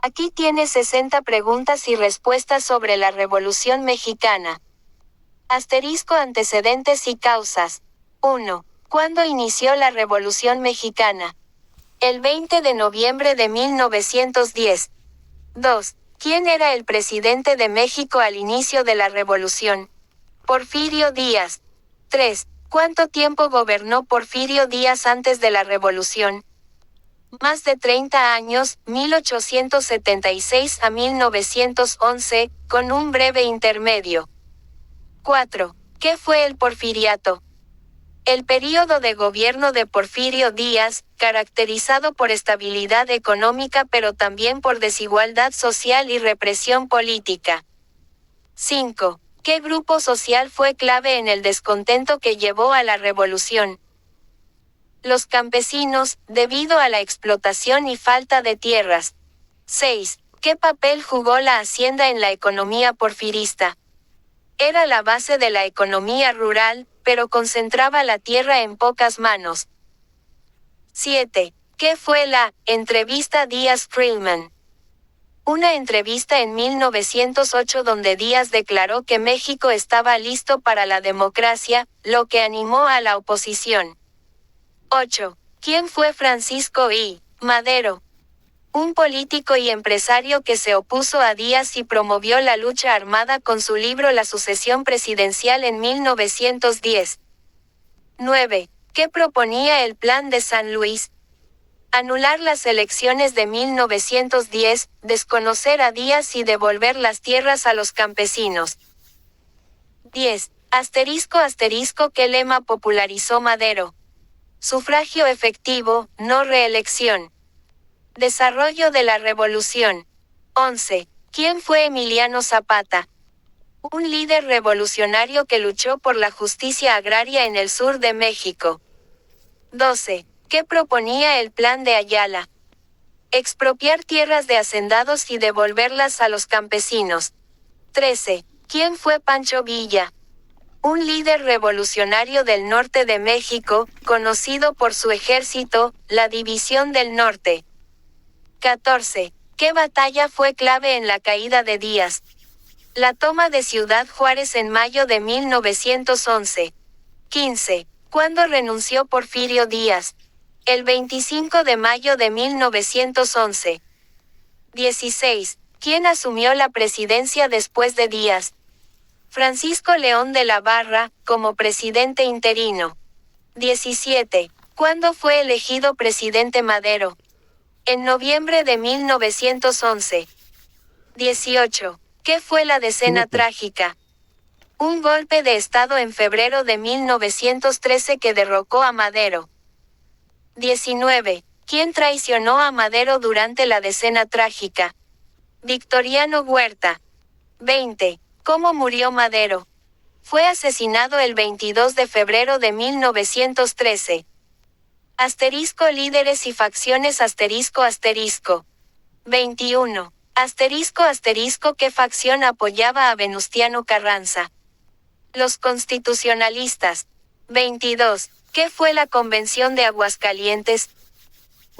Aquí tienes 60 preguntas y respuestas sobre la Revolución Mexicana. Asterisco antecedentes y causas. 1. ¿Cuándo inició la Revolución Mexicana? El 20 de noviembre de 1910. 2. ¿Quién era el presidente de México al inicio de la Revolución? Porfirio Díaz. 3. ¿Cuánto tiempo gobernó Porfirio Díaz antes de la Revolución? Más de 30 años, 1876 a 1911, con un breve intermedio. 4. ¿Qué fue el porfiriato? El período de gobierno de Porfirio Díaz, caracterizado por estabilidad económica pero también por desigualdad social y represión política. 5. ¿Qué grupo social fue clave en el descontento que llevó a la revolución? Los campesinos, debido a la explotación y falta de tierras. 6. ¿Qué papel jugó la hacienda en la economía porfirista? Era la base de la economía rural, pero concentraba la tierra en pocas manos. 7. ¿Qué fue la entrevista Díaz-Creelman? Una entrevista en 1908 donde Díaz declaró que México estaba listo para la democracia, lo que animó a la oposición. 8. ¿Quién fue Francisco I. Madero? Un político y empresario que se opuso a Díaz y promovió la lucha armada con su libro La sucesión presidencial en 1910. 9. ¿Qué proponía el Plan de San Luis? Anular las elecciones de 1910, desconocer a Díaz y devolver las tierras a los campesinos. 10. ¿Qué lema popularizó Madero? Sufragio efectivo, no reelección. Desarrollo de la revolución. 11. ¿Quién fue Emiliano Zapata? Un líder revolucionario que luchó por la justicia agraria en el sur de México. 12. ¿Qué proponía el Plan de Ayala? Expropiar tierras de hacendados y devolverlas a los campesinos. 13. ¿Quién fue Pancho Villa? Un líder revolucionario del norte de México, conocido por su ejército, la División del Norte. 14. ¿Qué batalla fue clave en la caída de Díaz? La toma de Ciudad Juárez en mayo de 1911. 15. ¿Cuándo renunció Porfirio Díaz? El 25 de mayo de 1911. 16. ¿Quién asumió la presidencia después de Díaz? Francisco León de la Barra, como presidente interino. 17. ¿Cuándo fue elegido presidente Madero? En noviembre de 1911. 18. ¿Qué fue la decena trágica? Un golpe de Estado en febrero de 1913 que derrocó a Madero. 19. ¿Quién traicionó a Madero durante la decena trágica? Victoriano Huerta. 20. ¿Cómo murió Madero? Fue asesinado el 22 de febrero de 1913. Líderes y facciones ***. 21. ¿Qué facción apoyaba a Venustiano Carranza? Los constitucionalistas. 22. ¿Qué fue la Convención de Aguascalientes?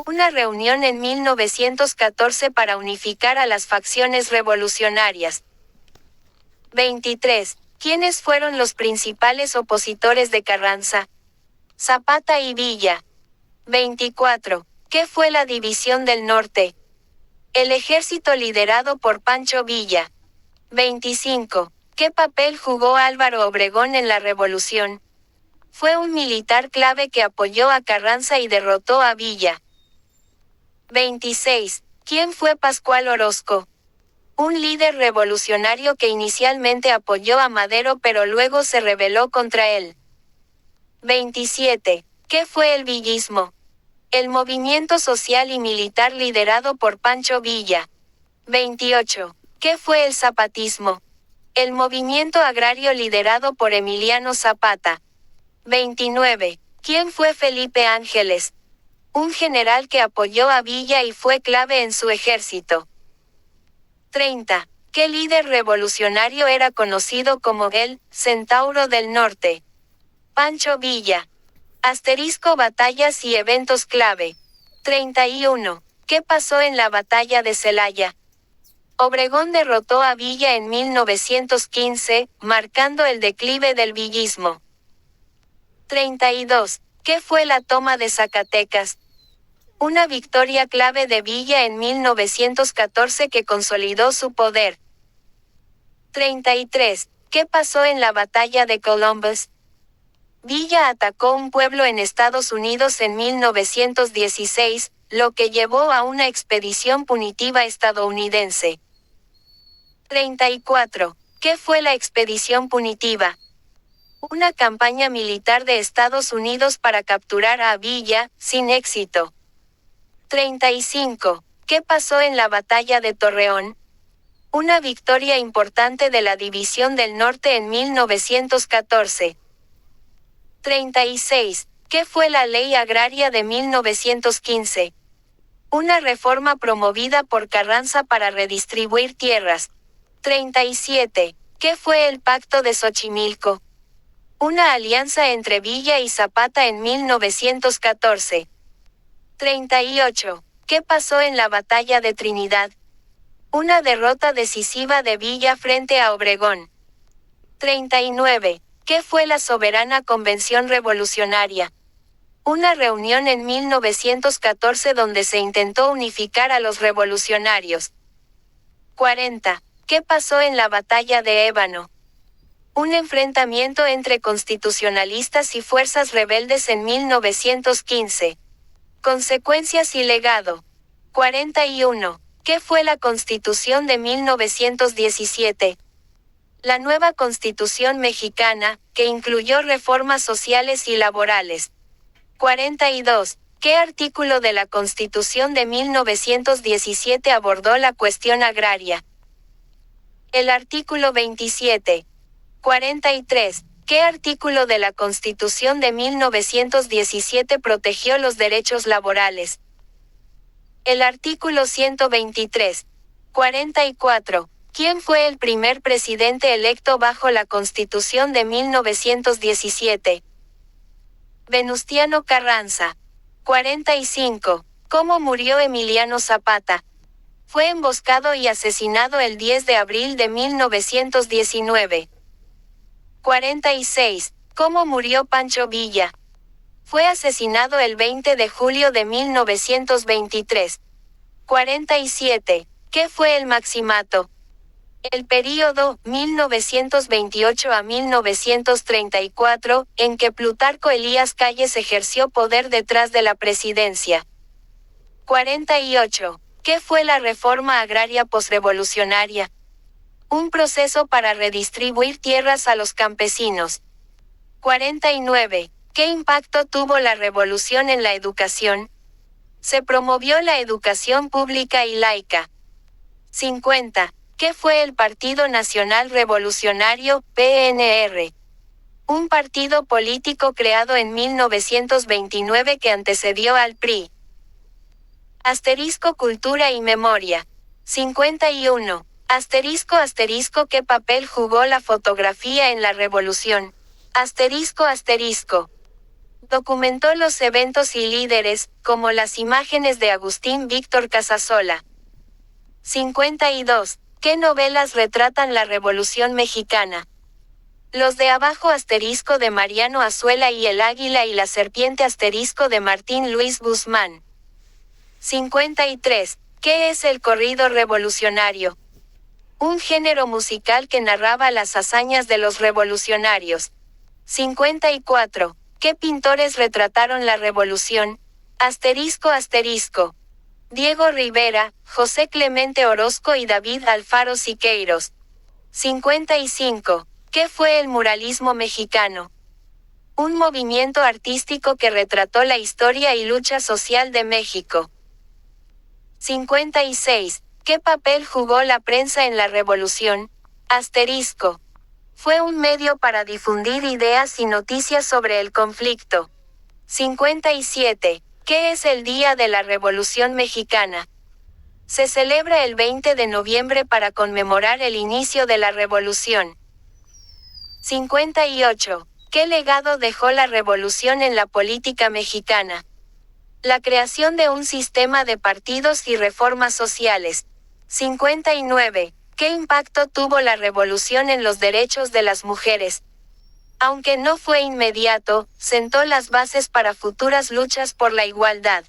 Una reunión en 1914 para unificar a las facciones revolucionarias. 23. ¿Quiénes fueron los principales opositores de Carranza? Zapata y Villa. 24. ¿Qué fue la División del Norte? El ejército liderado por Pancho Villa. 25. ¿Qué papel jugó Álvaro Obregón en la revolución? Fue un militar clave que apoyó a Carranza y derrotó a Villa. 26. ¿Quién fue Pascual Orozco? Un líder revolucionario que inicialmente apoyó a Madero pero luego se rebeló contra él. 27. ¿Qué fue el villismo? El movimiento social y militar liderado por Pancho Villa. 28. ¿Qué fue el zapatismo? El movimiento agrario liderado por Emiliano Zapata. 29. ¿Quién fue Felipe Ángeles? Un general que apoyó a Villa y fue clave en su ejército. 30. ¿Qué líder revolucionario era conocido como el Centauro del Norte? Pancho Villa. Batallas y eventos clave. 31. ¿Qué pasó en la batalla de Celaya? Obregón derrotó a Villa en 1915, marcando el declive del villismo. 32. ¿Qué fue la toma de Zacatecas? Una victoria clave de Villa en 1914 que consolidó su poder. 33. ¿Qué pasó en la batalla de Columbus? Villa atacó un pueblo en Estados Unidos en 1916, lo que llevó a una expedición punitiva estadounidense. 34. ¿Qué fue la expedición punitiva? Una campaña militar de Estados Unidos para capturar a Villa, sin éxito. 35. ¿Qué pasó en la batalla de Torreón? Una victoria importante de la División del Norte en 1914. 36. ¿Qué fue la Ley Agraria de 1915? Una reforma promovida por Carranza para redistribuir tierras. 37. ¿Qué fue el Pacto de Xochimilco? Una alianza entre Villa y Zapata en 1914. 38. ¿Qué pasó en la batalla de Trinidad? Una derrota decisiva de Villa frente a Obregón. 39. ¿Qué fue la Soberana Convención Revolucionaria? Una reunión en 1914 donde se intentó unificar a los revolucionarios. 40. ¿Qué pasó en la batalla de Ébano? Un enfrentamiento entre constitucionalistas y fuerzas rebeldes en 1915. Consecuencias y legado. 41. ¿Qué fue la Constitución de 1917? La nueva Constitución mexicana, que incluyó reformas sociales y laborales. 42. ¿Qué artículo de la Constitución de 1917 abordó la cuestión agraria? El artículo 27. 43. ¿Qué artículo de la Constitución de 1917 protegió los derechos laborales? El artículo 123. 44. ¿Quién fue el primer presidente electo bajo la Constitución de 1917? Venustiano Carranza. 45. ¿Cómo murió Emiliano Zapata? Fue emboscado y asesinado el 10 de abril de 1919. 46. ¿Cómo murió Pancho Villa? Fue asesinado el 20 de julio de 1923. 47. ¿Qué fue el Maximato? El período, 1928 a 1934, en que Plutarco Elías Calles ejerció poder detrás de la presidencia. 48. ¿Qué fue la reforma agraria posrevolucionaria? Un proceso para redistribuir tierras a los campesinos. 49. ¿Qué impacto tuvo la revolución en la educación? Se promovió la educación pública y laica. 50. ¿Qué fue el Partido Nacional Revolucionario, PNR? Un partido político creado en 1929 que antecedió al PRI. Asterisco Cultura y Memoria. 51. Asterisco ¿qué papel jugó la fotografía en la revolución? Asterisco. Documentó los eventos y líderes, como las imágenes de Agustín Víctor Casasola. 52. ¿Qué novelas retratan la Revolución Mexicana? Los de abajo de Mariano Azuela y El Águila y la Serpiente de Martín Luis Guzmán. 53. ¿Qué es el corrido revolucionario? Un género musical que narraba las hazañas de los revolucionarios. 54. ¿Qué pintores retrataron la revolución? Asterisco. Diego Rivera, José Clemente Orozco y David Alfaro Siqueiros. 55. ¿Qué fue el muralismo mexicano? Un movimiento artístico que retrató la historia y lucha social de México. 56. ¿Qué papel jugó la prensa en la revolución? Fue un medio para difundir ideas y noticias sobre el conflicto. 57. ¿Qué es el Día de la Revolución Mexicana? Se celebra el 20 de noviembre para conmemorar el inicio de la revolución. 58. ¿Qué legado dejó la revolución en la política mexicana? La creación de un sistema de partidos y reformas sociales. 59. ¿Qué impacto tuvo la revolución en los derechos de las mujeres? Aunque no fue inmediato, sentó las bases para futuras luchas por la igualdad.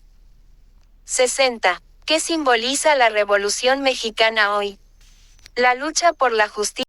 60. ¿Qué simboliza la Revolución Mexicana hoy? La lucha por la justicia.